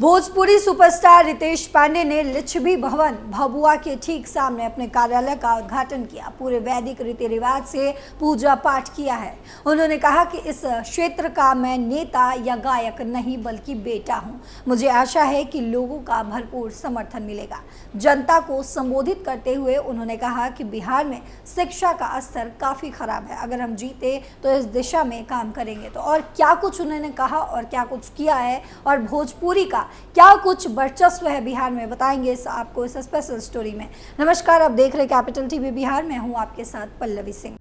Bhojpuri superstar Ritesh Pandey ने लिच्छवी भवन भभुआ के ठीक सामने अपने कार्यालय का उद्घाटन किया। पूरे वैदिक रीति रिवाज से पूजा पाठ किया है। उन्होंने कहा कि इस क्षेत्र का मैं नेता या गायक नहीं बल्कि बेटा हूं। मुझे आशा है कि लोगों का भरपूर समर्थन मिलेगा। जनता को संबोधित करते हुए उन्होंने कहा कि बिहार में शिक्षा का स्तर काफी खराब है। अगर हम जीते तो इस दिशा में काम करेंगे। तो और क्या कुछ उन्होंने कहा और क्या कुछ किया है और भोजपुरी का क्या कुछ वर्चस्व है बिहार में, बताएंगे आपको इस स्पेशल स्टोरी में। नमस्कार, आप देख रहे कैपिटल टीवी बिहार। मैं हूं आपके साथ पल्लवी सिंह।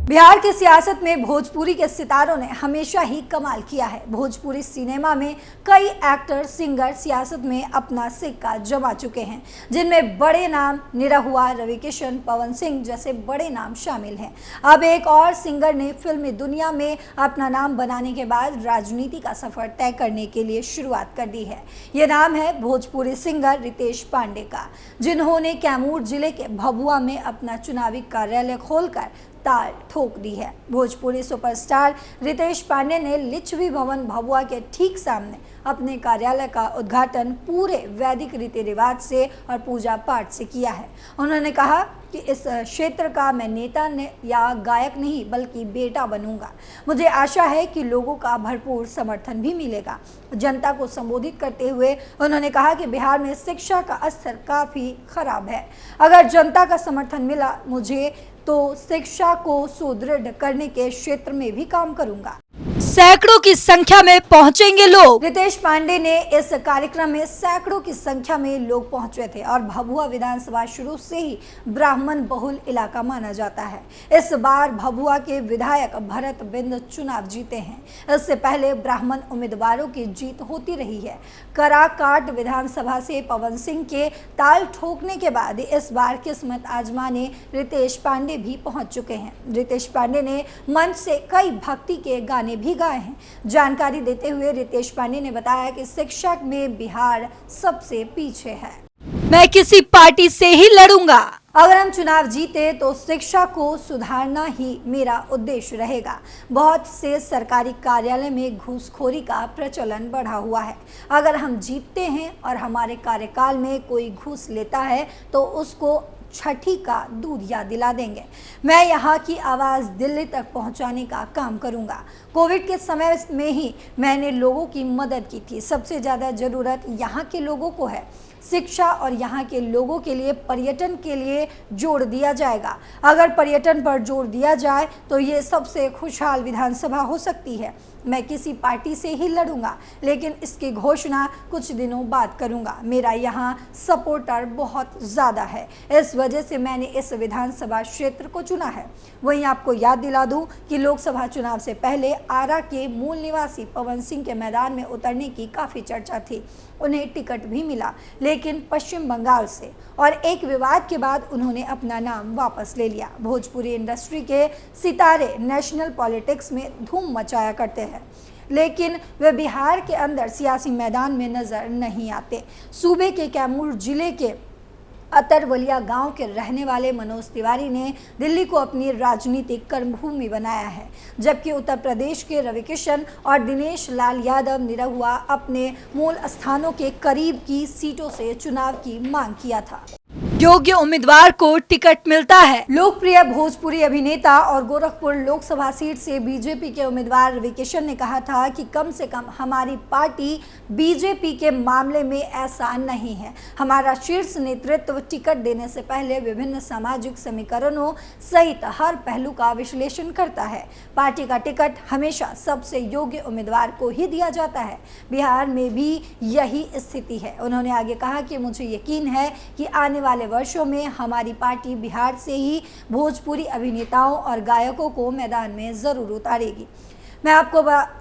बिहार की सियासत में भोजपुरी के सितारों ने हमेशा ही कमाल किया है। भोजपुरी सिनेमा में कई एक्टर सिंगर सियासत में अपना सिक्का जमा चुके हैं, जिनमें बड़े नाम निरहुआ, रवि किशन, पवन सिंह जैसे बड़े नाम शामिल हैं। अब एक और सिंगर ने फिल्मी दुनिया में अपना नाम बनाने के बाद राजनीति का सफर तय करने के लिए शुरुआत कर दी है। ये नाम है भोजपुरी सिंगर रितेश पांडे का, जिन्होंने कैमूर जिले के भभुआ में अपना चुनावी कार्यालय खोलकर ताल ठोक दी है। भोजपुरी सुपरस्टार रितेश पांडे ने लिच्छवी भवन भभुआ के ठीक सामने अपने कार्यालय का उद्घाटन पूरे वैदिक रीति रिवाज से और पूजा पाठ से किया है। उन्होंने कहा कि इस क्षेत्र का मैं नेता या गायक नहीं बल्कि बेटा बनूंगा। मुझे आशा है कि लोगों का भरपूर समर्थन भी मिलेगा। जनता को संबोधित करते हुए उन्होंने कहा कि बिहार में शिक्षा का स्तर काफ़ी खराब है। अगर जनता का समर्थन मिला मुझे तो शिक्षा को सुदृढ़ करने के क्षेत्र में भी काम करूंगा। सैकड़ों की संख्या में पहुंचेंगे लोग। रितेश पांडे ने इस कार्यक्रम में सैकड़ों की संख्या में लोग पहुंचे थे और भभुआ विधानसभा शुरू से ही ब्राह्मण बहुल इलाका माना जाता है। इस बार भभुआ के विधायक भरत बिंद चुनाव जीते हैं। इससे पहले ब्राह्मण उम्मीदवारों की जीत होती रही है। कराकाट विधानसभा से पवन सिंह के ताल ठोकने के बाद इस बार किस्मत आजमाने रितेश पांडे भी पहुंच चुके हैं। रितेश पांडे ने मंच से कई भक्ति के गाने भी गाए हैं। जानकारी देते हुए रितेश पांडे ने बताया कि शिक्षा में बिहार सबसे पीछे है। मैं किसी पार्टी से ही लड़ूंगा। अगर हम चुनाव जीते तो शिक्षा को सुधारना ही मेरा उद्देश्य रहेगा। बहुत से सरकारी कार्यालय में घूसखोरी का प्रचलन बढ़ा हुआ है। अगर हम जीतते हैं और हमारे कार्यकाल में कोई घूस लेता है तो उसको छठी का दूध याद दिला देंगे। मैं यहाँ की आवाज़ दिल्ली तक पहुँचाने का काम करूँगा। कोविड के समय में ही मैंने लोगों की मदद की थी। सबसे ज़्यादा ज़रूरत यहाँ के लोगों को है। शिक्षा और यहाँ के लोगों के लिए पर्यटन के लिए जोर दिया जाएगा। अगर पर्यटन पर जोर दिया जाए तो ये सबसे खुशहाल विधानसभा हो सकती है। मैं किसी पार्टी से ही लड़ूंगा, लेकिन इसकी घोषणा कुछ दिनों बाद करूंगा। मेरा यहाँ सपोर्टर बहुत ज़्यादा है, इस वजह से मैंने इस विधानसभा क्षेत्र को चुना है। वहीं आपको याद दिला दूं कि लोकसभा चुनाव से पहले आरा के मूल निवासी पवन सिंह के मैदान में उतरने की काफ़ी चर्चा थी। उन्हें टिकट भी मिला, लेकिन पश्चिम बंगाल से और एक विवाद के बाद उन्होंने अपना नाम वापस ले लिया। भोजपुरी इंडस्ट्री के सितारे नेशनल पॉलिटिक्स में धूम मचाया करते हैं, लेकिन वे बिहार के अंदर सियासी मैदान में नजर नहीं आते। सूबे के कैमूर जिले के अतरवलिया गांव के रहने वाले मनोज तिवारी ने दिल्ली को अपनी राजनीतिक कर्मभूमि बनाया है, जबकि उत्तर प्रदेश के रवि किशन और दिनेश लाल यादव निरहुआ अपने मूल स्थानों के करीब की सीटों से चुनाव की मांग किया था। योग्य उम्मीदवार को टिकट मिलता है। लोकप्रिय भोजपुरी अभिनेता और गोरखपुर लोकसभा सीट से बीजेपी के उम्मीदवार रवि किशन ने कहा था कि कम से कम हमारी पार्टी बीजेपी के मामले में ऐसा नहीं है। हमारा शीर्ष नेतृत्व टिकट देने से पहले विभिन्न सामाजिक समीकरणों सहित हर पहलू का विश्लेषण करता है। पार्टी का टिकट हमेशा सबसे योग्य उम्मीदवार को ही दिया जाता है। बिहार में भी यही स्थिति है। उन्होंने आगे कहा कि मुझे यकीन है कि आने वाले वर्षों में हमारी पार्टी बिहार से ही भोजपुरी अभिनेताओं और गायकों को मैदान में जरूर उतारेगी। मैं आपको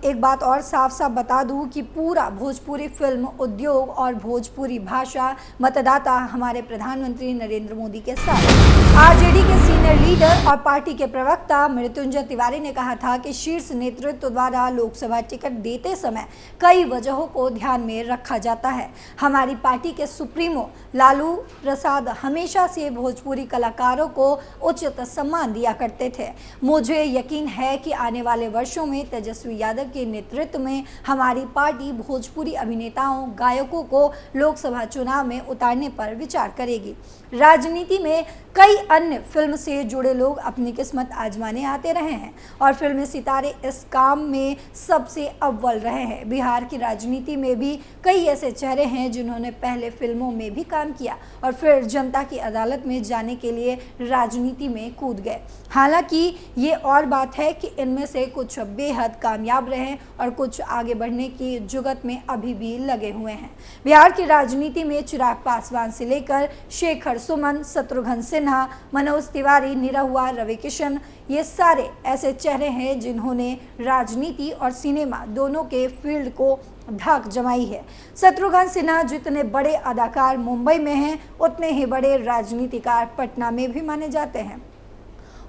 एक बात और साफ साफ बता दूं कि पूरा भोजपुरी फिल्म उद्योग और भोजपुरी भाषा मतदाता हमारे प्रधानमंत्री नरेंद्र मोदी के साथ आरजेडी के सीनियर लीडर और पार्टी के प्रवक्ता मृत्युंजय तिवारी ने कहा था कि शीर्ष नेतृत्व द्वारा लोकसभा टिकट देते समय कई वजहों को ध्यान में रखा जाता है। हमारी पार्टी के सुप्रीमो लालू प्रसाद हमेशा से भोजपुरी कलाकारों को उचित सम्मान दिया करते थे। मुझे यकीन है कि आने वाले वर्षों में तेजस्वी यादव के नेतृत्व में हमारी पार्टी भोजपुरी अभिनेताओं गायकों को लोकसभा चुनाव में उतारने पर विचार करेगी। राजनीति में कई अन्य फिल्म से जुड़े लोग अपनी किस्मत आजमाने आते रहे हैं और फिल्मी सितारे इस काम में सबसे अव्वल रहे हैं। बिहार की राजनीति में भी कई ऐसे चेहरे हैं जिन्होंने पहले फिल्मों में भी काम किया और फिर जनता की अदालत में जाने के लिए राजनीति में कूद गए। हालांकि ये और बात है कि इनमें से कुछ बेहद कामयाब रहे और कुछ आगे बढ़ने की जुगत में अभी भी लगे हुए हैं। बिहार की राजनीति में चिराग पासवान से लेकर शेखर सुमन, शत्रुघ्न सिन्हा, मनोज तिवारी, निरहुआ, रवि किशन, ये सारे ऐसे चेहरे हैं जिन्होंने राजनीति और सिनेमा दोनों के फील्ड को धाक जमाई है। शत्रुघ्न सिन्हा जितने बड़े अदाकार मुंबई में हैं, उतने ही बड़े राजनीतिकार पटना में भी माने जाते हैं।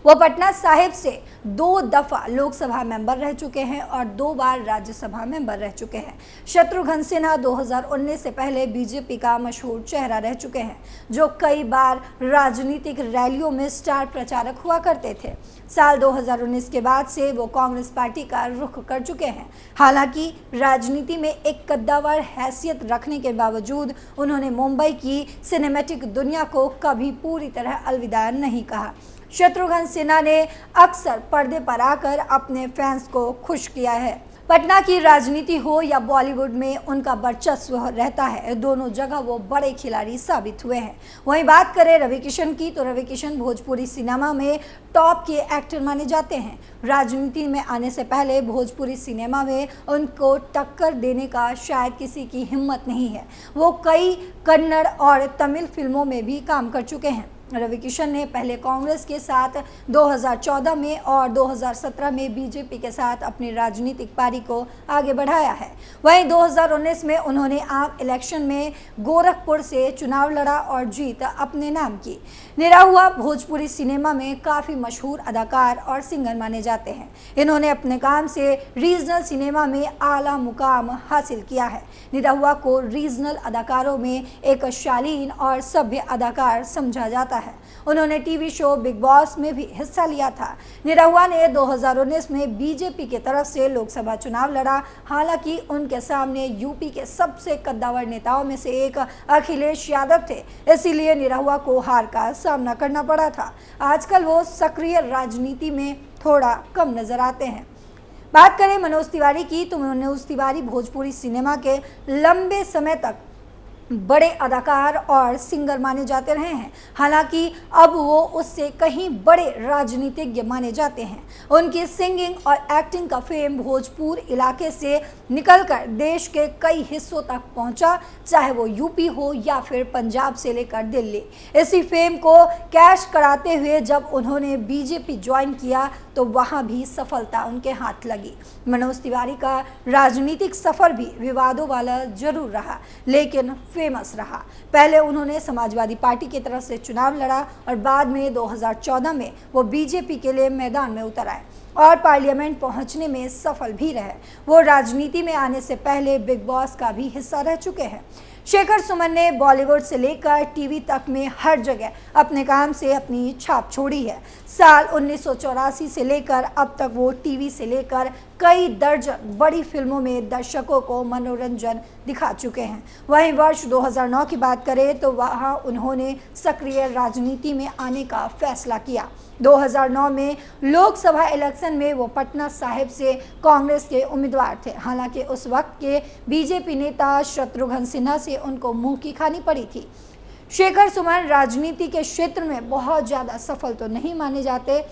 वो पटना साहिब से 2 दफा लोकसभा मेंबर रह चुके हैं और 2 बार राज्यसभा मेंबर रह चुके हैं। शत्रुघ्न सिन्हा 2019 से पहले बीजेपी का मशहूर चेहरा रह चुके हैं, जो कई बार राजनीतिक रैलियों में स्टार प्रचारक हुआ करते थे। साल 2019 के बाद से वो कांग्रेस पार्टी का रुख कर चुके हैं। हालांकि राजनीति में एक कद्दावर हैसियत रखने के बावजूद उन्होंने मुंबई की सिनेमैटिक दुनिया को कभी पूरी तरह अलविदा नहीं कहा। शत्रुघ्न सिन्हा ने अक्सर पर्दे पर आकर अपने फैंस को खुश किया है। पटना की राजनीति हो या बॉलीवुड में उनका वर्चस्व रहता है, दोनों जगह वो बड़े खिलाड़ी साबित हुए हैं। वहीं बात करें रवि किशन की, तो रवि किशन भोजपुरी सिनेमा में टॉप के एक्टर माने जाते हैं। राजनीति में आने से पहले भोजपुरी सिनेमा में उनको टक्कर देने का शायद किसी की हिम्मत नहीं है। वो कई कन्नड़ और तमिल फिल्मों में भी काम कर चुके हैं। रवि किशन ने पहले कांग्रेस के साथ 2014 में और 2017 में बीजेपी के साथ अपनी राजनीतिक पारी को आगे बढ़ाया है। वहीं 2019 में उन्होंने आम इलेक्शन में गोरखपुर से चुनाव लड़ा और जीत अपने नाम की। निरहुआ भोजपुरी सिनेमा में काफ़ी मशहूर अदाकार और सिंगर माने जाते हैं। इन्होंने अपने काम से रीजनल सिनेमा में आला मुकाम हासिल किया है। निरहुआ को रीजनल अदाकारों में एक शालीन और सभ्य अदाकार समझा जाता है। उन्होंने टीवी शो बिग बॉस में भी हिस्सा लिया था। निरहुआ ने 2019 में बीजेपी की तरफ से लोकसभा चुनाव लड़ा। हालांकि उनके सामने यूपी के सबसे कद्दावर नेताओं में से एक अखिलेश यादव थे, इसीलिए निरहुआ को हार का सामना करना पड़ा था। आजकल वो सक्रिय राजनीति में थोड़ा कम नजर आते हैं। बात करें मनोज तिवारी की, तो मनोज तिवारी भोजपुरी सिनेमा के लंबे समय तक बड़े अदाकार और सिंगर माने जाते रहे हैं। हालांकि अब वो उससे कहीं बड़े राजनीतिज्ञ माने जाते हैं। उनकी सिंगिंग और एक्टिंग का फेम भोजपुर इलाके से निकलकर देश के कई हिस्सों तक पहुंचा, चाहे वो यूपी हो या फिर पंजाब से लेकर दिल्ली। इसी फेम को कैश कराते हुए जब उन्होंने बीजेपी ज्वाइन किया तो वहां भी सफलता उनके हाथ लगी। मनोज तिवारी का राजनीतिक सफर भी विवादों वाला जरूर रहा, लेकिन फेमस रहा। पहले उन्होंने समाजवादी पार्टी की तरफ से चुनाव लड़ा और बाद में 2014 में वो बीजेपी के लिए मैदान में उतर आए और पार्लियामेंट पहुंचने में सफल भी रहे। वो राजनीति में आने से पहले बिग बॉस का भी हिस्सा रह चुके हैं। शेखर सुमन ने बॉलीवुड से लेकर टीवी तक में हर जगह अपने काम से अपनी छाप छोड़ी है। साल 1984 से लेकर अब तक वो टीवी से लेकर कई दर्जन बड़ी फिल्मों में दर्शकों को मनोरंजन दिखा चुके हैं। वहीं वर्ष 2009 की बात करें तो वहां उन्होंने सक्रिय राजनीति में आने का फैसला किया। 2009 में लोकसभा इलेक्शन में वो पटना साहिब से कांग्रेस के उम्मीदवार थे। हालांकि उस वक्त के बीजेपी नेता शत्रुघ्न सिन्हा से उनको मुंह की खानी पड़ी थी। शेखर सुमन राजनीति के क्षेत्र में बहुत ज़्यादा सफल तो नहीं माने जाते,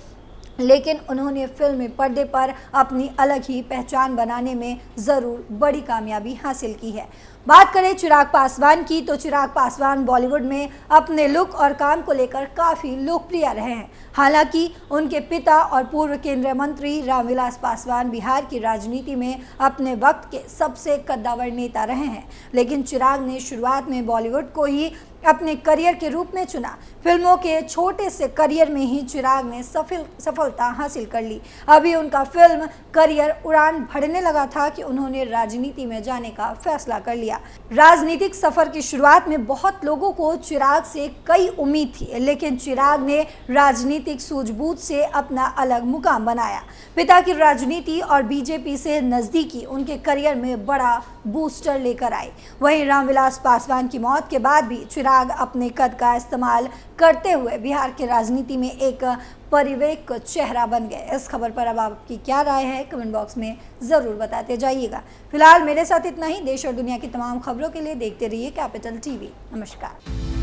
लेकिन उन्होंने फिल्मी पर्दे पर अपनी अलग ही पहचान बनाने में ज़रूर बड़ी कामयाबी हासिल की है। बात करें चिराग पासवान की तो चिराग पासवान बॉलीवुड में अपने लुक और काम को लेकर काफ़ी लोकप्रिय रहे हैं। हालांकि उनके पिता और पूर्व केंद्रीय मंत्री रामविलास पासवान बिहार की राजनीति में अपने वक्त के सबसे कद्दावर नेता रहे हैं, लेकिन चिराग ने शुरुआत में बॉलीवुड को ही अपने करियर के रूप में चुना। फिल्मों के छोटे से करियर में ही चिराग ने सफलता हासिल कर ली। अभी उनका फिल्म करियर उड़ान भरने लगा था कि उन्होंने राजनीति में जाने का फैसला कर लिया। राजनीतिक सफर की शुरुआत में बहुत लोगों को चिराग से कई उम्मीद थी, लेकिन चिराग ने राजनीतिक सूझबूझ से अपना अलग मुकाम बनाया। पिता की राजनीति और बीजेपी से नजदीकी उनके करियर में बड़ा बूस्टर लेकर आई। वहीं रामविलास पासवान की मौत के बाद भी चिराग अपने कद का इस्तेमाल करते हुए बिहार की राजनीति में एक परिवेक चेहरा बन गए। इस खबर पर अब आपकी क्या राय है, कमेंट बॉक्स में ज़रूर बताते जाइएगा। फिलहाल मेरे साथ इतना ही। देश और दुनिया की तमाम खबरों के लिए देखते रहिए कैपिटल टीवी। नमस्कार।